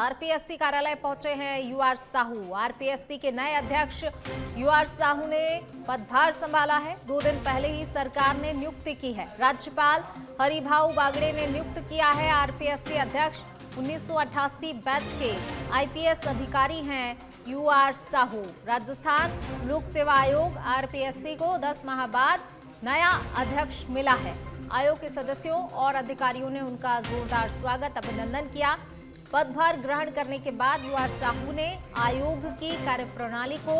RPSC कार्यालय पहुंचे हैं यूआर साहू। आरपीएससी के नए अध्यक्ष यूआर साहू ने पदभार संभाला है। 2 दिन पहले ही सरकार ने नियुक्ति की है। राज्यपाल हरिभाऊ बागड़े ने नियुक्त किया है आरपीएससी अध्यक्ष। 1988 बैच के आईपीएस अधिकारी हैं यूआर साहू। राजस्थान लोक सेवा आयोग आरपीएससी को 10 माह बाद नया अध्यक्ष मिला है। आयोग के सदस्यों और अधिकारियों ने उनका जोरदार स्वागत अभिनंदन किया। पदभार ग्रहण करने के बाद यूआर साहू ने आयोग की कार्यप्रणाली को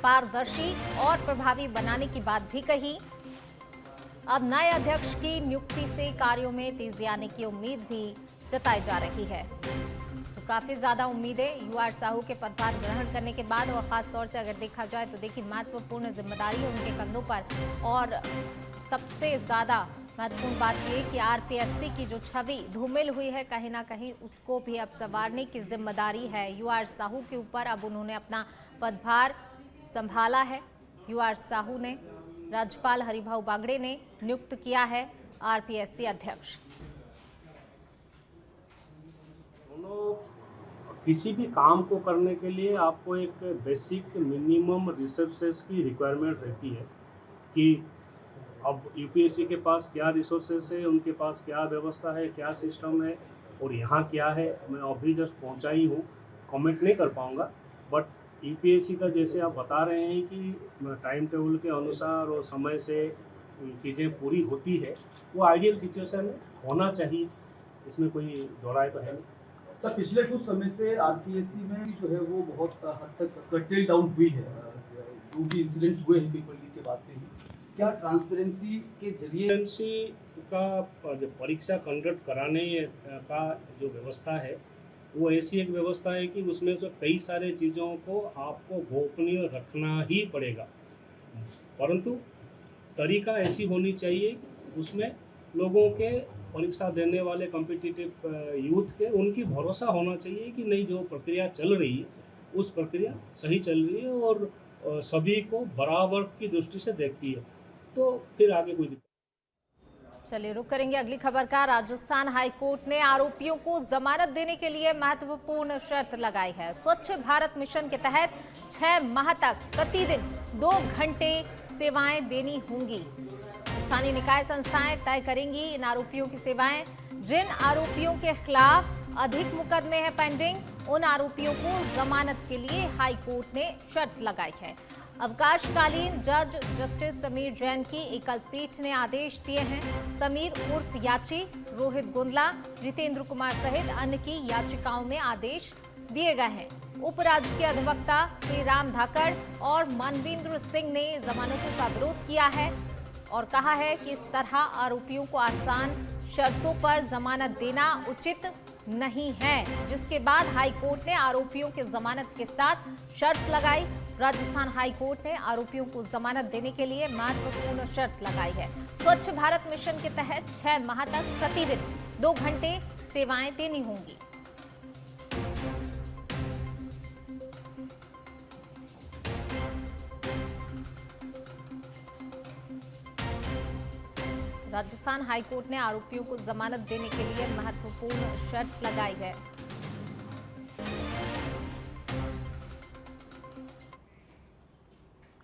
पारदर्शी और प्रभावी बनाने की बात भी कही। अब नए अध्यक्ष की नियुक्ति से कार्यों में तेजी आने की उम्मीद भी जताई जा रही है। तो काफी ज्यादा उम्मीदें यूआर साहू के पदभार ग्रहण करने के बाद, और खास तौर से अगर देखा जाए तो देखिए महत्वपूर्ण जिम्मेदारी है उनके कंधों पर। और सबसे ज्यादा महत्वपूर्ण बात यह कि आरपीएससी की जो छवि धूमिल हुई है कहीं ना कहीं उसको भी अब संवारने की जिम्मेदारी है यूआर साहू के ऊपर। अब उन्होंने अपना पदभार संभाला है यूआर साहू ने। राज्यपाल हरिभाऊ बागड़े ने नियुक्त किया है आरपीएससी अध्यक्ष। किसी भी काम को करने के लिए आपको एक बेसिक मिनिमम रिसोर्सेज की रिक्वायरमेंट रहती है कि अब यूपीएससी के पास क्या रिसोर्सेज है, उनके पास क्या व्यवस्था है, क्या सिस्टम है और यहाँ क्या है। मैं अभी जस्ट पहुँचा ही हूँ, कमेंट नहीं कर पाऊँगा। बट यूपीएससी का जैसे आप बता रहे हैं कि टाइम टेबल के अनुसार और समय से चीज़ें पूरी होती है, वो आइडियल सिचुएशन होना चाहिए, इसमें कोई दोहराए तो है नहीं। सर, पिछले कुछ समय से आरपीएससी में जो है वो बहुत हद तक कटेल डाउन हुई है। जो भी इंसिडेंट्स हुए हैं पेपर लीक के बाद से ही, क्या ट्रांसपेरेंसी के जरिए का जो परीक्षा कंडक्ट कराने का जो व्यवस्था है वो ऐसी एक व्यवस्था है कि उसमें से कई सारे चीज़ों को आपको गोपनीय रखना ही पड़ेगा, परंतु तरीका ऐसी होनी चाहिए उसमें लोगों के, परीक्षा देने वाले कॉम्पिटिटिव यूथ के, उनकी भरोसा होना चाहिए कि नहीं, जो प्रक्रिया चल रही है उस प्रक्रिया सही चल रही है और सभी को बराबर की दृष्टि से देखती है, तो फिर आगे कोई दिक्कत। चलिए रुक करेंगे अगली खबर का। राजस्थान हाईकोर्ट ने आरोपियों को जमानत देने के लिए महत्वपूर्ण शर्त लगाई है। स्वच्छ भारत मिशन के तहत 6 माह तक प्रतिदिन 2 घंटे सेवाएं देनी होंगी। स्थानीय निकाय संस्थाएं तय करेंगी इन आरोपियों की सेवाएं। जिन आरोपियों के खिलाफ अधिक मुकदमे हैं पेंडिंग, उन आरोपियों को जमानत के लिए हाई कोर्ट ने शर्त लगाई है। अवकाशकालीन जज जस्टिस समीर जैन की एकल पीठ ने आदेश दिए हैं। समीर उर्फ याची, रोहित गुंदला, जितेंद्र कुमार सहित अन्य की याचिकाओं में आदेश दिए गए हैं। उप राज्य अधिवक्ता श्री राम धाकड़ और मनविंद्र सिंह ने जमानतों का विरोध किया है और कहा है कि इस तरह आरोपियों को आसान शर्तों पर जमानत देना उचित नहीं है, जिसके बाद हाई कोर्ट ने आरोपियों के जमानत के साथ शर्त लगाई। राजस्थान हाई कोर्ट ने आरोपियों को जमानत देने के लिए महत्वपूर्ण शर्त लगाई है। स्वच्छ भारत मिशन के तहत 6 माह तक प्रतिदिन 2 घंटे सेवाएं देनी होंगी। राजस्थान हाईकोर्ट ने आरोपियों को जमानत देने के लिए महत्वपूर्ण शर्त लगाई है।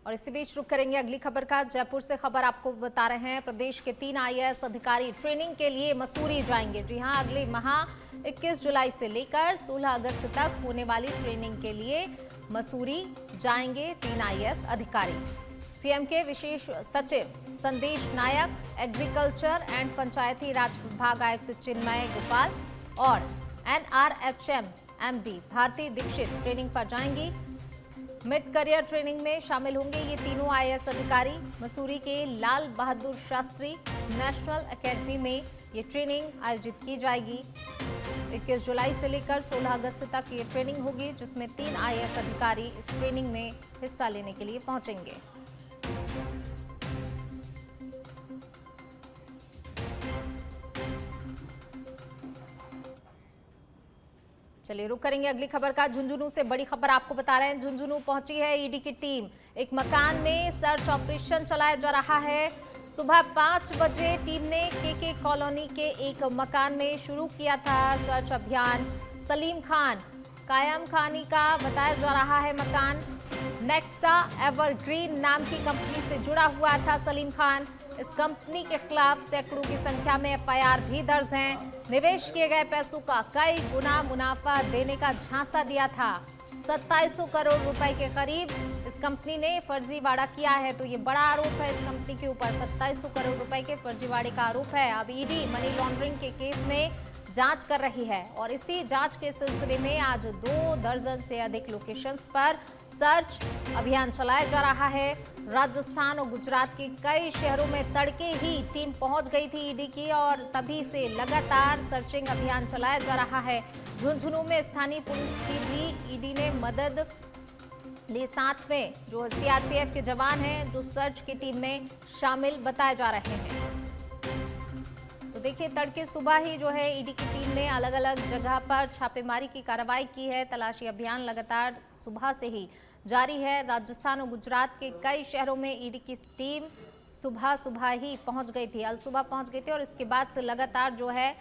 और इसी बीच रुक करेंगे अगली खबर का। जयपुर से खबर आपको बता रहे हैं, प्रदेश के 3 आईएएस अधिकारी ट्रेनिंग के लिए मसूरी जाएंगे। जी हां, अगले माह 21 जुलाई से लेकर 16 अगस्त तक होने वाली ट्रेनिंग के लिए मसूरी जाएंगे 3 आईएएस अधिकारी। सीएम के विशेष सचिव संदेश नायक, एग्रीकल्चर एंड पंचायती राज विभाग आयुक्त चिन्मय गोपाल और NRHM MD Bharti Dixit training पर जाएंगी। मिड करियर ट्रेनिंग में शामिल होंगे ये तीनों आईएएस अधिकारी। मसूरी के लाल बहादुर शास्त्री नेशनल एकेडमी में ये ट्रेनिंग आयोजित की जाएगी। 21 जुलाई से लेकर 16 अगस्त तक ये ट्रेनिंग होगी, जिसमें 3 आईएएस अधिकारी इस ट्रेनिंग में हिस्सा लेने के लिए पहुंचेंगे। चलिए रुक करेंगे अगली खबर का। झुंझुनू से बड़ी खबर आपको बता रहे हैं। झुंझुनू पहुंची है ईडी की टीम। एक मकान में सर्च ऑपरेशन चलाया जा रहा है। सुबह 5 बजे टीम ने केके कॉलोनी के एक मकान में शुरू किया था सर्च अभियान। सलीम खान कायम खानी का बताया जा रहा है मकान। नेक्सा एवरग्रीन नाम की कंपनी से जुड़ा हुआ था सलीम खान। इस कंपनी के खिलाफ सैकड़ों की संख्या में एफआईआर भी दर्ज हैं। निवेश किए गए पैसों का कई गुना मुनाफा देने का झांसा दिया था। 2700 करोड़ रुपए के करीब इस कंपनी ने फर्जीवाड़ा किया है। तो ये बड़ा आरोप है इस कंपनी के ऊपर, 2700 करोड़ रुपए के फर्जीवाड़े का आरोप है। अब ईडी मनी लॉन्ड्रिंग के केस में जांच कर रही है और इसी जांच के सिलसिले में आज 2 दर्जन से अधिक लोकेशंस पर सर्च अभियान चलाया जा रहा है। राजस्थान और गुजरात के कई शहरों में तड़के ही टीम पहुंच गई थी ईडी की और तभी से लगातार सर्चिंग अभियान चलाया जा रहा है। झुंझुनू में स्थानीय पुलिस की भी ईडी ने मदद ली। साथ में जो सीआरपीएफ के जवान हैं जो सर्च की टीम में शामिल बताए जा रहे हैं। तो देखिए तड़के सुबह ही जो है ईडी की टीम ने अलग अलग जगह पर छापेमारी की कार्रवाई की है। तलाशी अभियान लगातार सुबह से ही जारी है। राजस्थान और गुजरात के कई शहरों में ईडी की टीम सुबह ही पहुंच गई थी, अलसुबह पहुंच गई थी और इसके बाद से लगातार जो है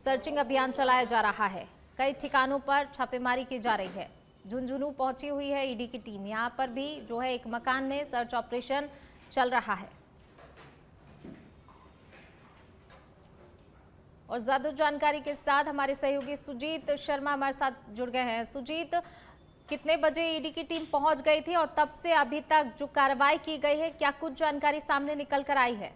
सर्चिंग अभियान चलाया जा रहा है। कई ठिकानों पर छापेमारी की जा रही है। झुंझुनू पहुंची हुई है ईडी की टीम। यहाँ पर भी जो है एक मकान में सर्च ऑपरेशन चल रहा है। और ज्यादा जानकारी के साथ हमारे सहयोगी सुजीत शर्मा हमारे साथ जुड़ गए हैं। सुजीत, कितने बजे ईडी की टीम पहुंच गई थी और तब से अभी तक जो कार्रवाई की गई है, क्या कुछ जानकारी सामने निकल कर आई है?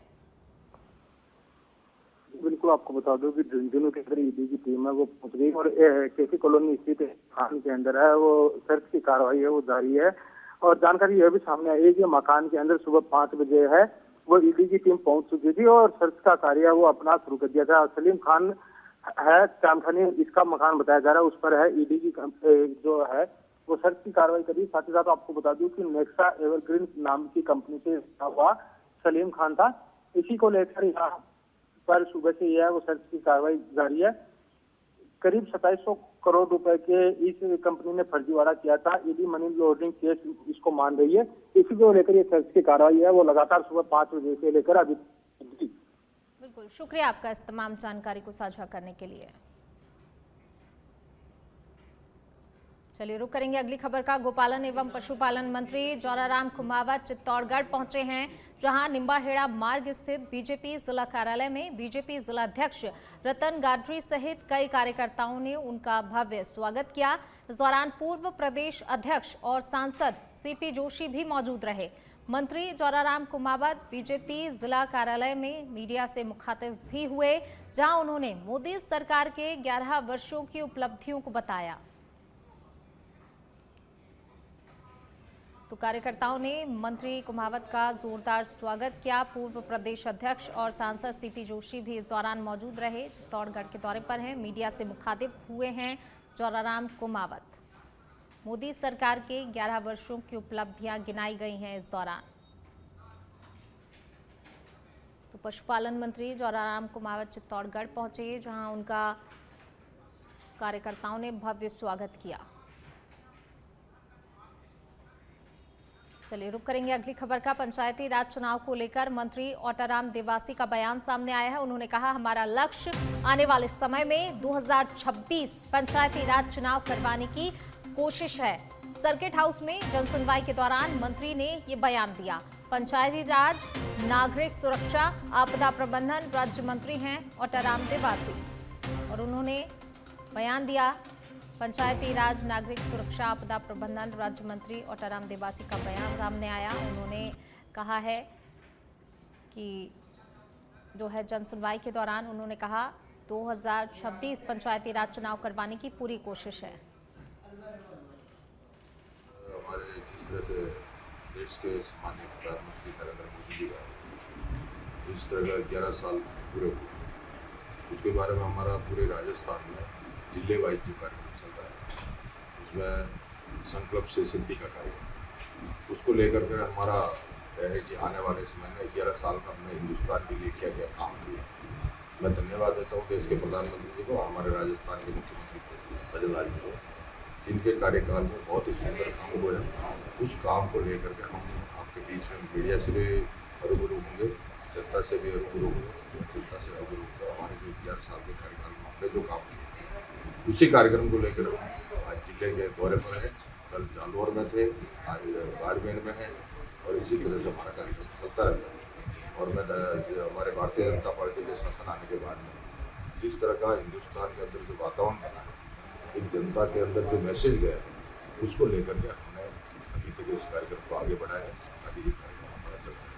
बिल्कुल, आपको बता दूं कि झुंझुनू के अंदर ईडी की टीम है वो पहुंच गई और केसी कॉलोनी स्थित थाने के अंदर है वो सर्च की कार्रवाई है वो जारी है। और जानकारी यह भी सामने आई है कि मकान के अंदर सुबह 5 बजे है वो ईडी की टीम पहुंच चुकी थी और सर्च का कार्य वो अपना शुरू कर दिया था। सलीम खान है कामखानी, इसका मकान बताया जा रहा है, उस पर है ईडी की जो है वो सर्च की कार्रवाई करी। साथ ही साथ आपको बता दूं कि नेक्सा एवरग्रीन नाम की कंपनी से हुआ सलीम खान था। इसी को लेकर यहाँ पर सुबह से यह वो सर्च की कार्रवाई जारी है। करीब 2700 करोड़ रुपए के इस कंपनी ने फर्जीवाड़ा किया था। ईडी मनी लॉन्ड्रिंग केस इसको मान रही है। इसी को लेकर ये सर्च की कार्रवाई है वो लगातार सुबह 5 बजे से लेकर अभी। बिल्कुल, शुक्रिया आपका इस तमाम जानकारी को साझा करने के लिए। चलिए रुक करेंगे अगली खबर का। गोपालन एवं पशुपालन मंत्री जोराराम कुमावत चित्तौड़गढ़ पहुंचे हैं, जहां निम्बाहेड़ा मार्ग स्थित बीजेपी जिला कार्यालय में बीजेपी जिला अध्यक्ष रतन गाडरी सहित कई कार्यकर्ताओं ने उनका भव्य स्वागत किया। इस दौरान पूर्व प्रदेश अध्यक्ष और सांसद सीपी जोशी भी मौजूद रहे। मंत्री जोराराम कुमावत बीजेपी जिला कार्यालय में मीडिया से मुखातिब भी हुए, जहां उन्होंने मोदी सरकार के 11 वर्षों की उपलब्धियों को बताया। तो कार्यकर्ताओं ने मंत्री कुमावत का जोरदार स्वागत किया। पूर्व प्रदेश अध्यक्ष और सांसद सीपी जोशी भी इस दौरान मौजूद रहे। चित्तौड़गढ़ के दौरे पर हैं, मीडिया से मुखातिब हुए हैं जोराराम कुमावत। मोदी सरकार के 11 वर्षों की उपलब्धियां गिनाई गई हैं इस दौरान। तो पशुपालन मंत्री जोराराम कुमावत चित्तौड़गढ़ पहुंचे, जहां उनका कार्यकर्ताओं ने भव्य स्वागत किया। चलिए रुक करेंगे अगली खबर का। पंचायती राज चुनाव को लेकर मंत्री ओटाराम देवासी का बयान सामने आया है। उन्होंने कहा, हमारा लक्ष्य आने वाले समय में 2026 पंचायती राज चुनाव करवाने की कोशिश है। सर्किट हाउस में जनसुनवाई के दौरान मंत्री ने ये बयान दिया। पंचायती राज, नागरिक सुरक्षा, आपदा प्रबंधन राज्य मंत्री हैं ओटाराम देवासी और उन्होंने बयान दिया। पंचायती राज, नागरिक सुरक्षा, आपदा प्रबंधन राज्य मंत्री ओटाराम देवासी का बयान सामने आया। उन्होंने कहा है कि जो है जनसुनवाई के दौरान उन्होंने कहा 2026 पंचायती राज चुनाव करवाने की पूरी कोशिश है। हमारे जिस तरह से देश के माननीय प्रधानमंत्री नरेंद्र मोदी जी का जिस तरह का 11 साल पूरे हुए, उसके बारे में हमारा पूरे राजस्थान में जिले वाइज जो कार्यक्रम चल रहा है उसमें संकल्प से सिद्धि का कार्यक्रम, उसको लेकर के हमारा है कि आने वाले समय में 11 साल में हमने हिंदुस्तान के लिए क्या क्या काम किए। मैं धन्यवाद देता हूँ देश के प्रधानमंत्री जी को और हमारे राजस्थान के मुख्यमंत्री भजनलाल जी को, जिनके कार्यकाल में बहुत ही सुंदर काम हुए हैं। उस काम को लेकर के हम आपके बीच में मीडिया से भी रूबरू होंगे, जनता से भी रूबरू होंगे, जनता से रूबरू होंगे। हमारे जो 11 साल के कार्यकाल में हमने जो काम किए उसी कार्यक्रम को लेकर हम आज जिले के दौरे पर हैं। कल जालौर में थे, आज बाड़मेर में हैं और इसी तरह से हमारा कार्यक्रम चलता रहता है। और मैं हमारे भारतीय जनता पार्टी के शासन आने के बाद में जिस तरह का हिंदुस्तान के अंदर जो वातावरण बना है, एक जनता के अंदर जो मैसेज गया है, उसको लेकर के हमने अभी तक इस कार्यक्रम को आगे बढ़ाया है। अभी ये कार्यक्रम हमारा चलता है।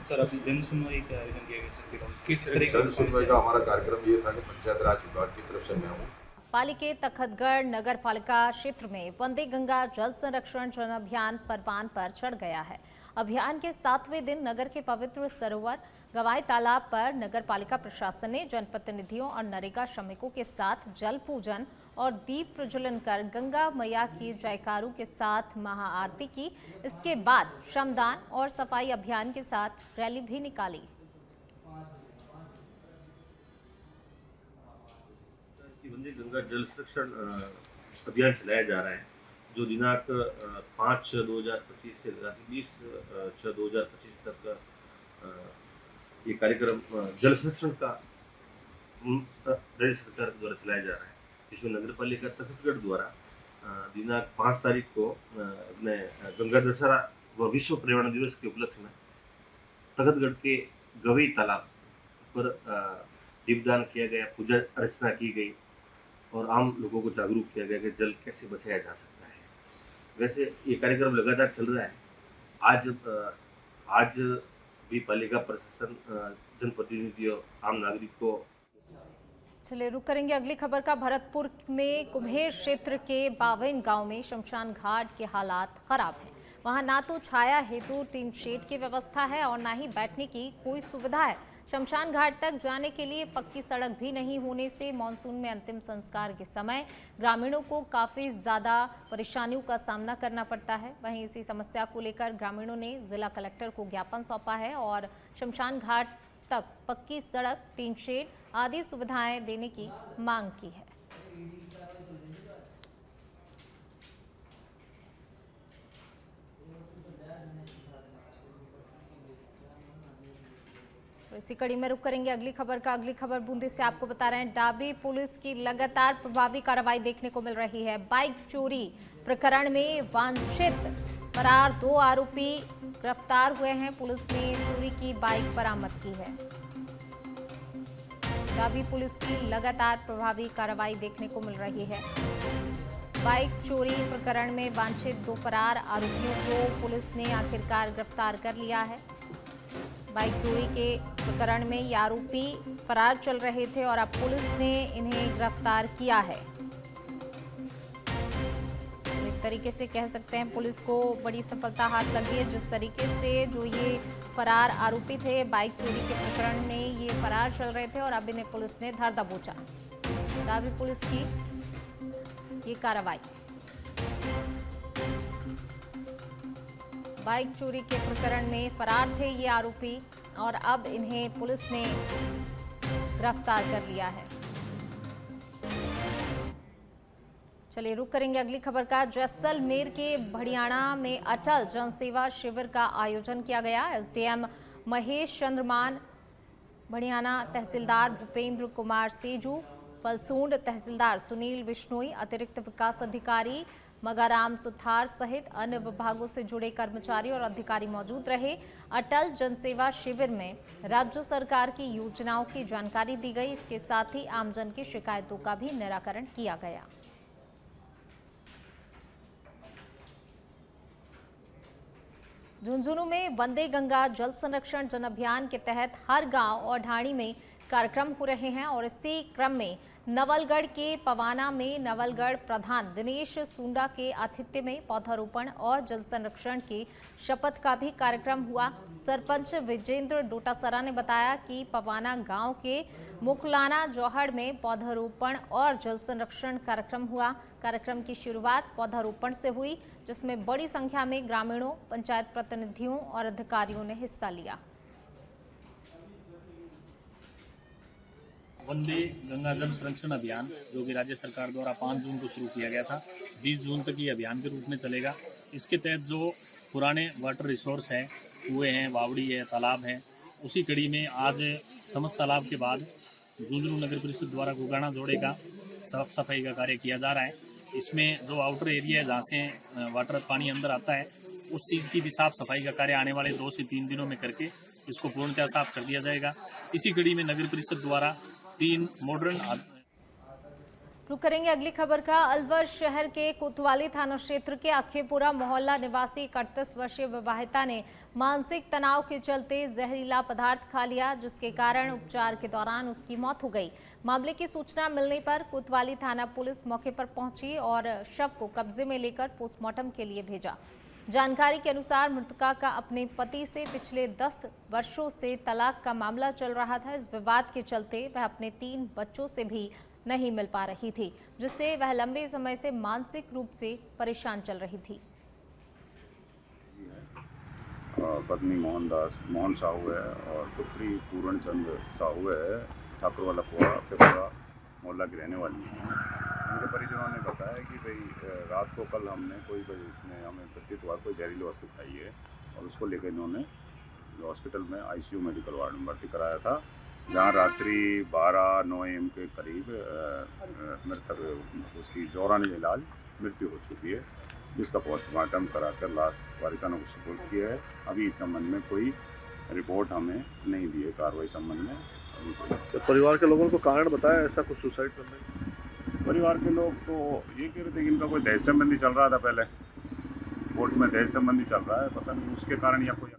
सर, अभी जन सुनवाई का आयोजन किया गया सर, किस जन तरीके सुनवाई का हमारा कार्यक्रम ये था कि पंचायत राज विभाग की तरफ से मैं हूँ। पाली के तखतगढ़ नगर पालिका क्षेत्र में वंदे गंगा जल संरक्षण जन अभियान परवान पर चढ़ गया है। अभियान के 7वें दिन नगर के पवित्र सरोवर गवाई तालाब पर नगर पालिका प्रशासन ने जनप्रतिनिधियों और नरेगा श्रमिकों के साथ जल पूजन और दीप प्रज्वलन कर गंगा मैया की जयकारों के साथ महाआरती की। इसके बाद श्रमदान और सफाई अभियान के साथ रैली भी निकाली। वंदे गंगा जल संरक्षण अभियान चलाया जा रहा है, जो दिनांक 5/6/2025 से लेकर 20/6/2025 तक ये कार्यक्रम जल संरक्षण का राज्य सरकार द्वारा चलाया जा रहा है, जिसमें नगर पालिका तखतगढ़ द्वारा दिनांक 5 तारीख को अपने गंगा दशहरा व विश्व पर्यावरण दिवस के उपलक्ष्य में तखतगढ़ के गवई तालाब पर दीपदान किया गया, पूजा अर्चना की गई और आम लोगों को जागरूक किया गया कि जल कैसे बचाया जा सकता है। वैसे ये कार्यक्रम लगातार चल रहा है। आज भी पालिका प्रशासन, जनप्रतिनिधि और आम नागरिक को। चलिए रुक करेंगे अगली खबर का। भरतपुर में कुम्हेर क्षेत्र के 52 गांव में शमशान घाट के हालात खराब हैं। वहां ना तो छाया हेतु टीन शेड की व्यवस्था है और ना ही बैठने की कोई सुविधा है। शमशान घाट तक जाने के लिए पक्की सड़क भी नहीं होने से मानसून में अंतिम संस्कार के समय ग्रामीणों को काफी ज्यादा परेशानियों का सामना करना पड़ता है। वहीं इसी समस्या को लेकर ग्रामीणों ने जिला कलेक्टर को ज्ञापन सौंपा है और शमशान घाट तक पक्की सड़क, टीन शेड आदि सुविधाएं देने की मांग की है। तो इसी कड़ी में रुक करेंगे अगली खबर का। अगली खबर बूंदी से आपको बता रहे हैं, डाबी पुलिस की लगातार प्रभावी कार्रवाई देखने को मिल रही है। बाइक चोरी प्रकरण में वांछित फरार 2 आरोपी गिरफ्तार हुए हैं। पुलिस ने चोरी की बाइक बरामद की है। डाबी पुलिस की लगातार प्रभावी कार्रवाई देखने को मिल रही है। बाइक चोरी प्रकरण में वांछित 2 फरार आरोपियों को पुलिस ने आखिरकार गिरफ्तार कर लिया है। बाइक चोरी के प्रकरण में ये आरोपी फरार चल रहे थे और अब पुलिस ने इन्हें गिरफ्तार किया है। तो एक तरीके से कह सकते हैं पुलिस को बड़ी सफलता हाथ लगी है। जिस तरीके से जो ये फरार आरोपी थे बाइक चोरी के प्रकरण में ये फरार चल रहे थे और अब इन्हें पुलिस ने धर दबोचा। डाबी पुलिस की ये कार्रवाई बाइक चोरी के प्रकरण में फरार थे ये आरोपी और अब इन्हें पुलिस ने गिरफ्तार कर लिया है। चलिए रुक करेंगे अगली खबर का। जैसलमेर के भड़ियाणा में अटल जनसेवा शिविर का आयोजन किया गया। एसडीएम महेश चंद्रमान, भड़ियाणा तहसीलदार भूपेंद्र कुमार सेजू, फलसूंड तहसीलदार सुनील बिश्नोई, अतिरिक्त विकास अधिकारी मगाराम सुथार सहित अन्य विभागों से जुड़े कर्मचारी और अधिकारी मौजूद रहे। अटल जनसेवा शिविर में राज्य सरकार की योजनाओं की जानकारी दी गई। इसके साथ ही आमजन की शिकायतों का भी निराकरण किया गया। झुंझुनू में वंदे गंगा जल संरक्षण जन अभियान के तहत हर गांव और ढाणी में कार्यक्रम हो रहे हैं और इसी क्रम में नवलगढ़ के पवाना में नवलगढ़ प्रधान दिनेश सुंडा के आतिथ्य में पौधारोपण और जल संरक्षण की शपथ का भी कार्यक्रम हुआ। सरपंच विजेंद्र डोटासरा ने बताया कि पवाना गांव के मुखलाना जौहड़ में पौधारोपण और जल संरक्षण कार्यक्रम हुआ। कार्यक्रम की शुरुआत पौधारोपण से हुई, जिसमें बड़ी संख्या में ग्रामीणों, पंचायत प्रतिनिधियों और अधिकारियों ने हिस्सा लिया। वंदे गंगा जल संरक्षण अभियान जो कि राज्य सरकार द्वारा 5 जून को शुरू किया गया था, 20 जून तक ये अभियान के रूप में चलेगा। इसके तहत जो पुराने वाटर रिसोर्स हैं, कुएँ हैं, बावड़ी है, तालाब हैं, उसी कड़ी में आज समस्त तालाब के बाद झुंझुनू नगर परिषद द्वारा गुगाना जोड़े का साफ सफाई का कार्य किया जा रहा है। इसमें जो आउटर एरिया है जहाँ से वाटर पानी अंदर आता है उस चीज़ की भी साफ सफाई का कार्य आने वाले 2 से 3 दिनों में करके इसको पूर्णतः साफ कर दिया जाएगा। इसी कड़ी में नगर परिषद द्वारा 3 मॉडर्न रुक करेंगे अगली खबर का। अलवर शहर के कोतवाली थाना क्षेत्र के अखेपुरा मोहल्ला निवासी 31 वर्षीय विवाहिता ने मानसिक तनाव के चलते जहरीला पदार्थ खा लिया, जिसके कारण उपचार के दौरान उसकी मौत हो गई। मामले की सूचना मिलने पर कोतवाली थाना पुलिस मौके पर पहुंची और शव को कब्जे में लेकर पोस्टमार्टम के लिए भेजा। जानकारी के अनुसार मृतका का अपने पति से पिछले 10 वर्षों से तलाक का मामला चल रहा था। इस विवाद के चलते वह अपने 3 बच्चों से भी नहीं मिल पा रही थी, जिससे वह लंबे समय से मानसिक रूप से परेशान चल रही थी। पत्नी मोहन साहू है और पुत्री पूर्ण चंद साहू है, ठाकुर वाला कुआ मोहल्ला की रहने वाली है। उनके परिजनों ने बताया कि भाई रात को कल हमने इसने हमें प्रतीत हुआ कोई जहरीली वस्तु खाई है और उसको लेकर इन्होंने हॉस्पिटल में ICU मेडिकल वार्ड में भर्ती कराया था, जहाँ रात्रि 12-9 AM के करीब मृतक उसकी दौरान इलाज मृत्यु हो चुकी है, जिसका पोस्टमार्टम कराकर लाश वारिसानों को सुपुर्द किया है। अभी इस संबंध में कोई रिपोर्ट हमें नहीं दी है कार्रवाई संबंध में। तो परिवार के लोगों को कारण बताया ऐसा कुछ सुसाइड करने का? परिवार के लोग तो ये कह रहे थे कि इनका कोई दहेज संबंधी चल रहा था, पहले कोर्ट में दहेज संबंधी चल रहा है, पता नहीं उसके कारण या कोई।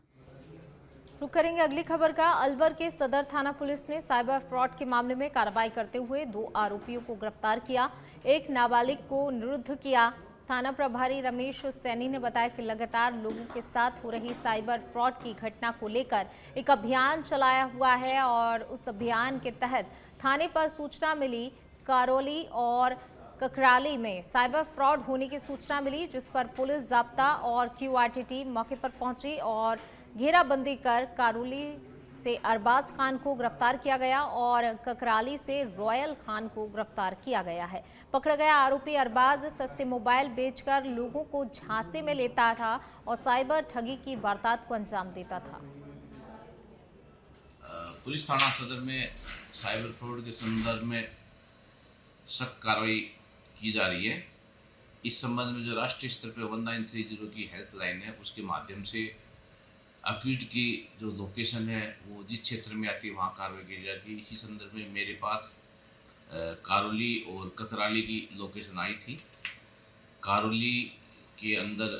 रुक करेंगे अगली खबर का। अलवर के सदर थाना पुलिस ने साइबर फ्रॉड के मामले में कार्रवाई करते हुए 2 आरोपियों को गिरफ्तार किया, एक नाबालिग को निरुद्ध किया। थाना प्रभारी रमेश सैनी ने बताया कि लगातार लोगों के साथ हो रही साइबर फ्रॉड की घटना को लेकर एक अभियान चलाया हुआ है और उस अभियान के तहत थाने पर सूचना मिली करौली और ककराली में साइबर फ्रॉड होने की सूचना मिली, जिस पर पुलिस जाब्ता और QRT टीम मौके पर पहुंची और घेराबंदी कर करौली से अरबाज खान को गिरफ्तार किया गया और ककराली से रॉयल खान को गिरफ्तार किया गया है। पकड़ा गया आरोपी अरबाज सस्ते मोबाइल बेचकर लोगों को झांसे में लेता था और साइबर ठगी की वारदात को अंजाम देता था। पुलिस थाना सदर में साइबर फ्रॉड के संदर्भ में सख्त कार्रवाई की जा रही है। इस संबंध में जो राष्ट्रीय स्तर पर 1930 की हेल्पलाइन है, उसके माध्यम से अक्यूज की जो लोकेशन है वो जिस क्षेत्र में आती है वहाँ कार्रवाई की जाती है। इसी संदर्भ में मेरे पास करौली और ककराली की लोकेशन आई थी। करौली के अंदर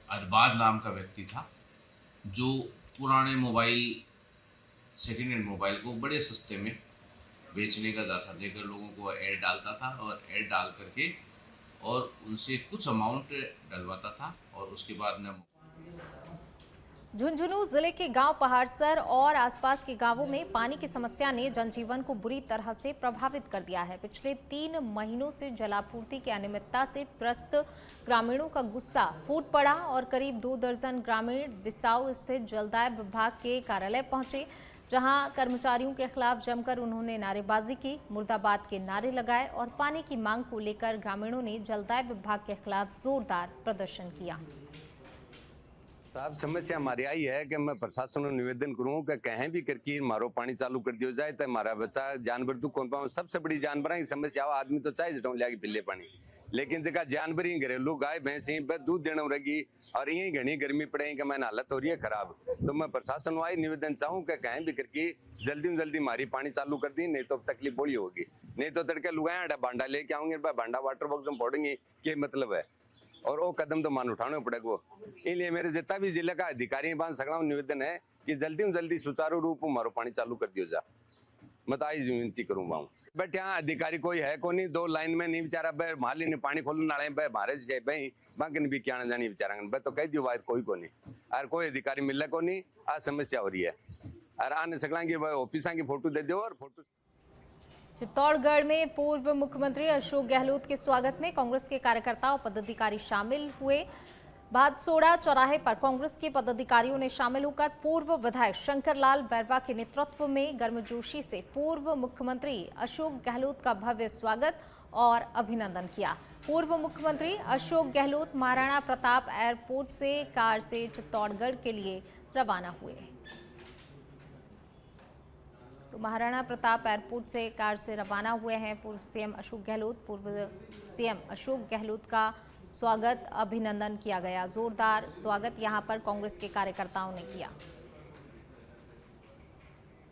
अरबाज नाम का व्यक्ति था जो पुराने मोबाइल, सेकेंड हैंड मोबाइल को बड़े सस्ते में बेचने का दासा देकर लोगों को ऐड डालता था और ऐड डाल करके और उनसे कुछ अमाउंट डलवाता था और उसके बाद में झुंझुनू जिले के गांव पहाड़सर और आसपास के गांवों में पानी की समस्या ने जनजीवन को बुरी तरह से प्रभावित कर दिया है। पिछले 3 महीनों से जलापूर्ति की अनियमितता से त्रस्त ग्रामीणों का गुस्सा फूट पड़ा और करीब 2 दर्जन ग्रामीण बिसाऊ स्थित जलदाय विभाग के कार्यालय पहुंचे, जहां कर्मचारियों के खिलाफ जमकर उन्होंने नारेबाजी की, मुर्दाबाद के नारे लगाए और पानी की मांग को लेकर ग्रामीणों ने जलदाय विभाग के खिलाफ जोरदार प्रदर्शन किया। साहब समस्या हमारी आई है कि मैं प्रशासन को निवेदन करूं कि कहीं भी करके मारो पानी चालू कर दिया जाए तो हमारा बच्चा जानवर दुख कौन पाऊँ। सबसे बड़ी जानवर की समस्या हो, आदमी तो चाहे जटाऊ लिया पिल्ले पानी, लेकिन जगह जानवर ही घरेलू गाय भैंस ही दूध देना रहेगी और यही घनी गर्मी पड़ेगी कि मैंने हालत हो रही है खराब। तो मैं प्रशासन वाई निवेदन चाहूँ कि कहीं भी करके जल्दी में जल्दी हमारी पानी चालू कर दी, नहीं तो तकलीफ बड़ी होगी। नहीं तो तड़के लुगाया भांडा लेके आऊंगे, भांडा वाटर बॉक्स में फोड़ेंगे, क्या मतलब है। और वो कदम तो मान उठाने पड़ेगा। इसलिए मेरे जितना भी जिले का अधिकारी सगड़ा निवेदन है कि जल्दी में जल्दी सुचारू रूप मारो पानी चालू कर दियो जा। मैं तो आई विनती करूँ बट यहाँ अधिकारी कोई है को नहीं, 2 लाइन में नहीं बेचारा माली ने पानी खोलने नाले मारे से बाकी भी क्या जानी बेचारा तो कह दियो बात कोई को नहीं और कोई अधिकारी मिले को नहीं। आज समस्या हो रही है और आने सगला की ऑफिसा की फोटो दे दो। और फोटो चित्तौड़गढ़ में पूर्व मुख्यमंत्री अशोक गहलोत के स्वागत में कांग्रेस के कार्यकर्ता और पदाधिकारी शामिल हुए। भादसोड़ा चौराहे पर कांग्रेस के पदाधिकारियों ने शामिल होकर पूर्व विधायक शंकरलाल बैरवा के नेतृत्व में गर्मजोशी से पूर्व मुख्यमंत्री अशोक गहलोत का भव्य स्वागत और अभिनंदन किया। पूर्व मुख्यमंत्री अशोक गहलोत महाराणा प्रताप एयरपोर्ट से कार से चित्तौड़गढ़ के लिए रवाना हुए। तो महाराणा प्रताप एयरपोर्ट से कार से रवाना हुए हैं पूर्व सीएम अशोक गहलोत का स्वागत अभिनंदन किया गया। जोरदार स्वागत यहां पर कांग्रेस के कार्यकर्ताओं ने किया।